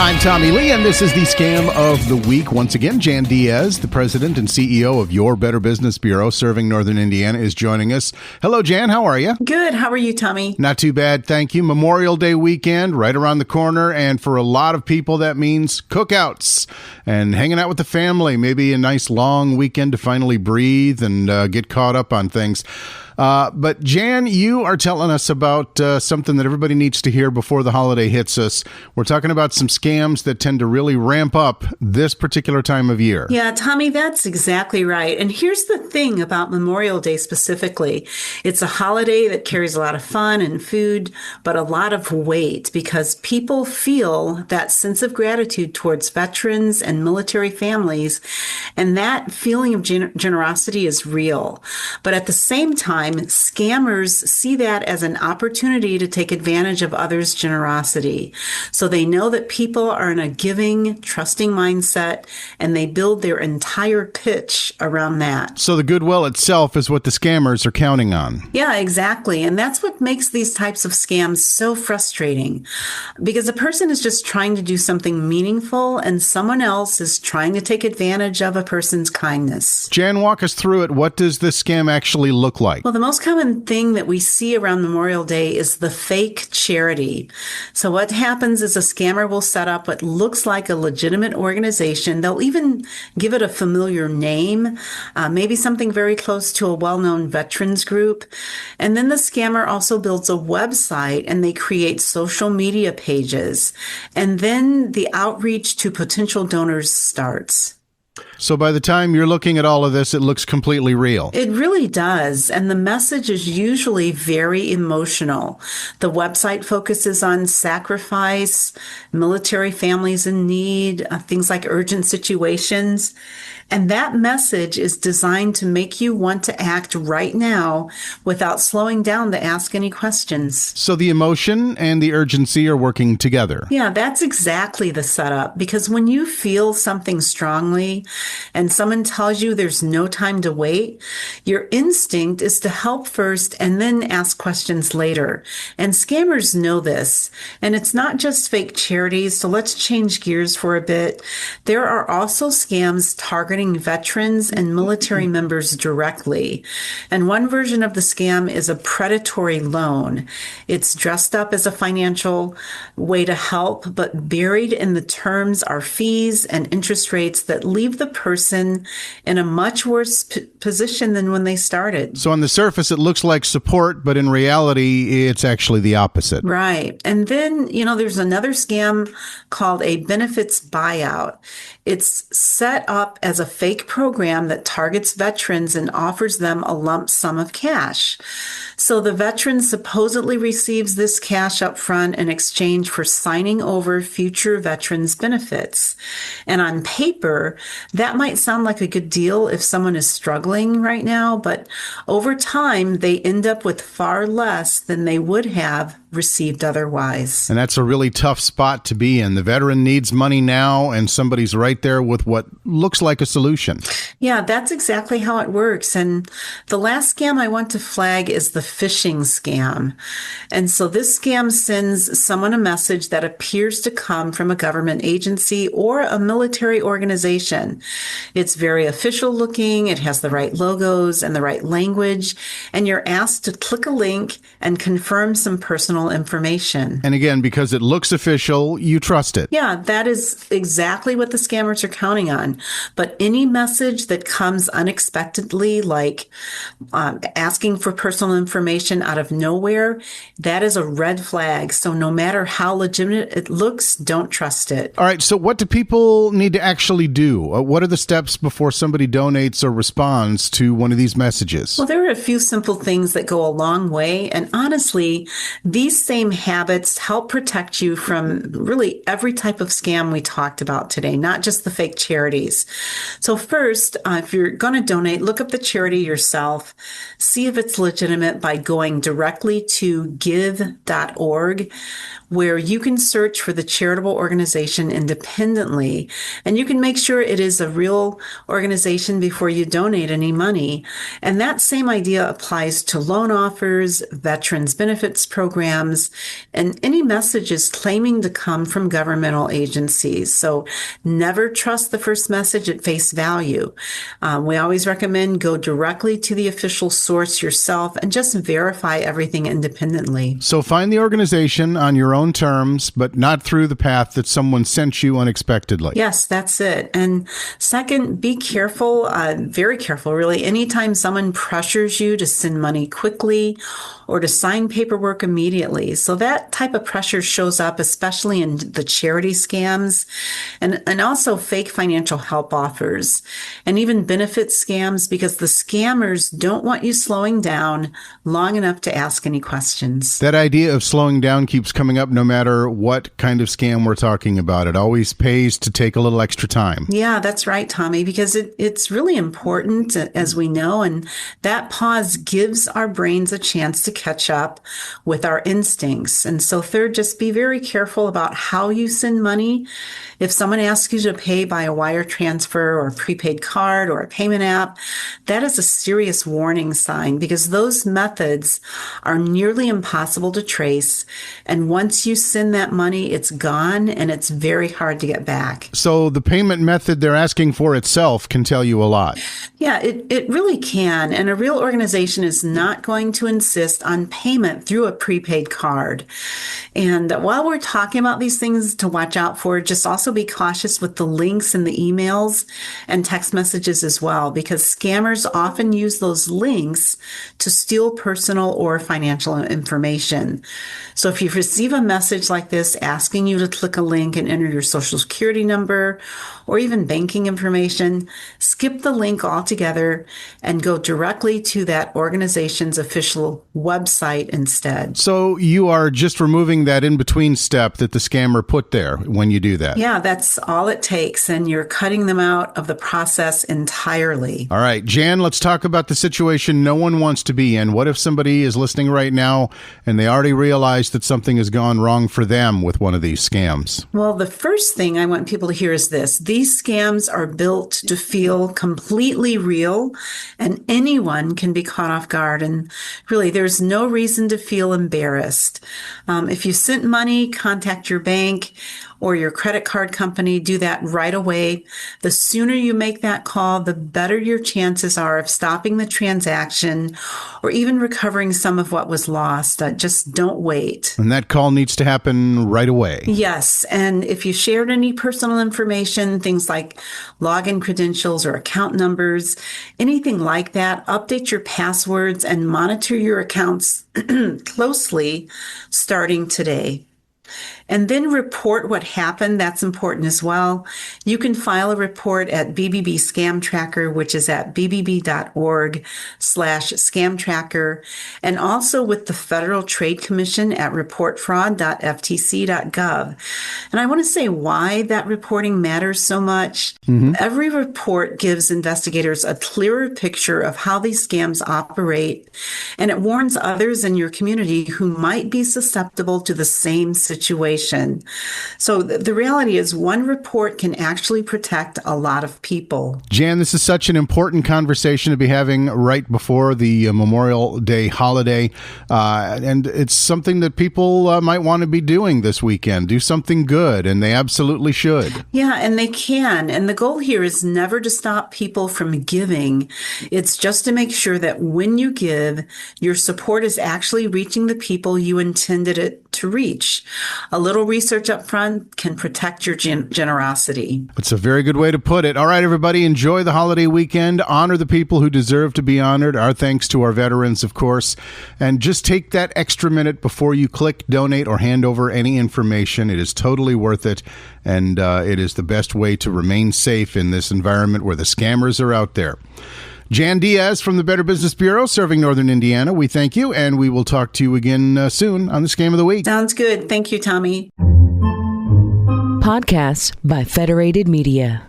I'm Tommie Lee, and this is the Scam of the Week. Once again, Jan Diaz, the president and CEO of Your Better Business Bureau, serving Northern Indiana, is joining us. Hello, Jan. How are you? Good. How are you, Tommie? Not too bad, thank you. Memorial Day weekend, right around the corner, and for a lot of people, that means cookouts and hanging out with the family. Maybe a nice long weekend to finally breathe and get caught up on things. But Jan, you are telling us about something that everybody needs to hear before the holiday hits us. We're talking about some scams that tend to really ramp up this particular time of year. Yeah, Tommie, that's exactly right. And here's the thing about Memorial Day specifically. It's a holiday that carries a lot of fun and food, but a lot of weight because people feel that sense of gratitude towards veterans and military families. And that feeling of generosity is real. But at the same time, scammers see that as an opportunity to take advantage of others' generosity. So they know that people are in a giving, trusting mindset, and they build their entire pitch around that. So the goodwill itself is what the scammers are counting on. Yeah, exactly. And that's what makes these types of scams so frustrating. Because a person is just trying to do something meaningful, and someone else is trying to take advantage of a person's kindness. Jan, walk us through it. What does this scam actually look like? Well, the most common thing that we see around Memorial Day is the fake charity. So what happens is a scammer will set up what looks like a legitimate organization. They'll even give it a familiar name, maybe something very close to a well-known veterans group. And then the scammer also builds a website and they create social media pages. And then the outreach to potential donors starts. So by the time you're looking at all of this, it looks completely real. It really does. And the message is usually very emotional. The website focuses on sacrifice, military families in need, things like urgent situations. And that message is designed to make you want to act right now without slowing down to ask any questions. So the emotion and the urgency are working together. Yeah, that's exactly the setup. Because when you feel something strongly and someone tells you there's no time to wait, your instinct is to help first and then ask questions later. And scammers know this. And it's not just fake charities. So let's change gears for a bit. There are also scams targeting veterans and military members directly. And one version of the scam is a predatory loan. It's dressed up as a financial way to help, but buried in the terms are fees and interest rates that leave the person in a much worse position than when they started. So on the surface, it looks like support, but in reality, it's actually the opposite. Right. And then, there's another scam called a benefits buyout. It's set up as a fake program that targets veterans and offers them a lump sum of cash. So the veteran supposedly receives this cash up front in exchange for signing over future veterans' benefits. And on paper, that might sound like a good deal if someone is struggling right now, but over time, they end up with far less than they would have received otherwise. And that's a really tough spot to be in. The veteran needs money now, and somebody's right there with what looks like a solution. Yeah, that's exactly how it works. And the last scam I want to flag is the phishing scam. And so this scam sends someone a message that appears to come from a government agency or a military organization. It's very official looking. It has the right logos and the right language. And you're asked to click a link and confirm some personal information. And again, because it looks official, you trust it. Yeah, that is exactly what the scammers are counting on. But any message that comes unexpectedly, like asking for personal information out of nowhere, that is a red flag. So no matter how legitimate it looks, don't trust it. All right. So what do people need to actually do? What are the steps before somebody donates or responds to one of these messages? Well, there are a few simple things that go a long way. And honestly, these same habits help protect you from really every type of scam we talked about today, not just the fake charities. So first, if you're going to donate, look up the charity yourself. See if it's legitimate by going directly to give.org, where you can search for the charitable organization independently. And you can make sure it is a real organization before you donate any money. And that same idea applies to loan offers, veterans benefits programs, and any messages claiming to come from governmental agencies. So never trust the first message at face value. We always recommend go directly to the official source yourself and just verify everything independently. So find the organization on your own terms, but not through the path that someone sent you unexpectedly. Yes, that's it. And second, be careful, very careful, really. Anytime someone pressures you to send money quickly or to sign paperwork immediately. So that type of pressure shows up, especially in the charity scams and also fake financial help offers and even benefit scams, because the scammers don't want you slowing down long enough to ask any questions. That idea of slowing down keeps coming up no matter what kind of scam we're talking about. It always pays to take a little extra time. Yeah, that's right, Tommie, because it's really important, as we know, and that pause gives our brains a chance to catch up with our instincts. And so third, just be very careful about how you send money. If someone asks you to pay by a wire transfer or a prepaid card or a payment app, that is a serious warning sign, because those methods are nearly impossible to trace. And once you send that money, it's gone and it's very hard to get back. So the payment method they're asking for itself can tell you a lot. Yeah, it really can. And a real organization is not going to insist on payment through a prepaid card. And while we're talking about these things to watch out for, just also be cautious with the links in the emails and text messages as well, because scammers often use those links to steal personal or financial information. So if you receive a message like this asking you to click a link and enter your social security number or even banking information, skip the link altogether and go directly to that organization's official website instead. So you are just removing that in-between step that the scammer put there when you do that. Yeah, that's all it takes, and you're cutting them out of the process entirely. All right, Jan, let's talk about the situation no one wants to be in. What if somebody is listening right now and they already realize that something has gone wrong for them with one of these scams? Well, the first thing I want people to hear is this. These scams are built to feel completely real, and anyone can be caught off guard. And really, there's no reason to feel embarrassed. If you sent money, contact your bank or your credit card company. Do that right away. The sooner you make that call, the better your chances are of stopping the transaction or even recovering some of what was lost. Just don't wait. And that call needs to happen right away. Yes. And if you shared any personal information, things like login credentials or account numbers, anything like that, update your passwords and monitor your accounts closely starting today. And then report what happened. That's important as well. You can file a report at BBB Scam Tracker, which is at bbb.org/scam tracker, and also with the Federal Trade Commission at reportfraud.ftc.gov. And I want to say why that reporting matters so much. Every report gives investigators a clearer picture of how these scams operate, and it warns others in your community who might be susceptible to the same situation. So the reality is one report can actually protect a lot of people. Jan, this is such an important conversation to be having right before the Memorial Day holiday. And it's something that people might want to be doing this weekend. Do something good, and they absolutely should. Yeah, and they can. And the goal here is never to stop people from giving. It's just to make sure that when you give, your support is actually reaching the people you intended it to reach. A little research up front can protect your generosity. It's a very good way to put it. All right, everybody, enjoy the holiday weekend. Honor the people who deserve to be honored. Our thanks to our veterans, of course. And just take that extra minute before you click, donate, or hand over any information. It is totally worth it. And it is the best way to remain safe in this environment where the scammers are out there. Jan Diaz from the Better Business Bureau, serving Northern Indiana. We thank you, and we will talk to you again soon on the Scam of the Week. Sounds good. Thank you, Tommie. Podcasts by Federated Media.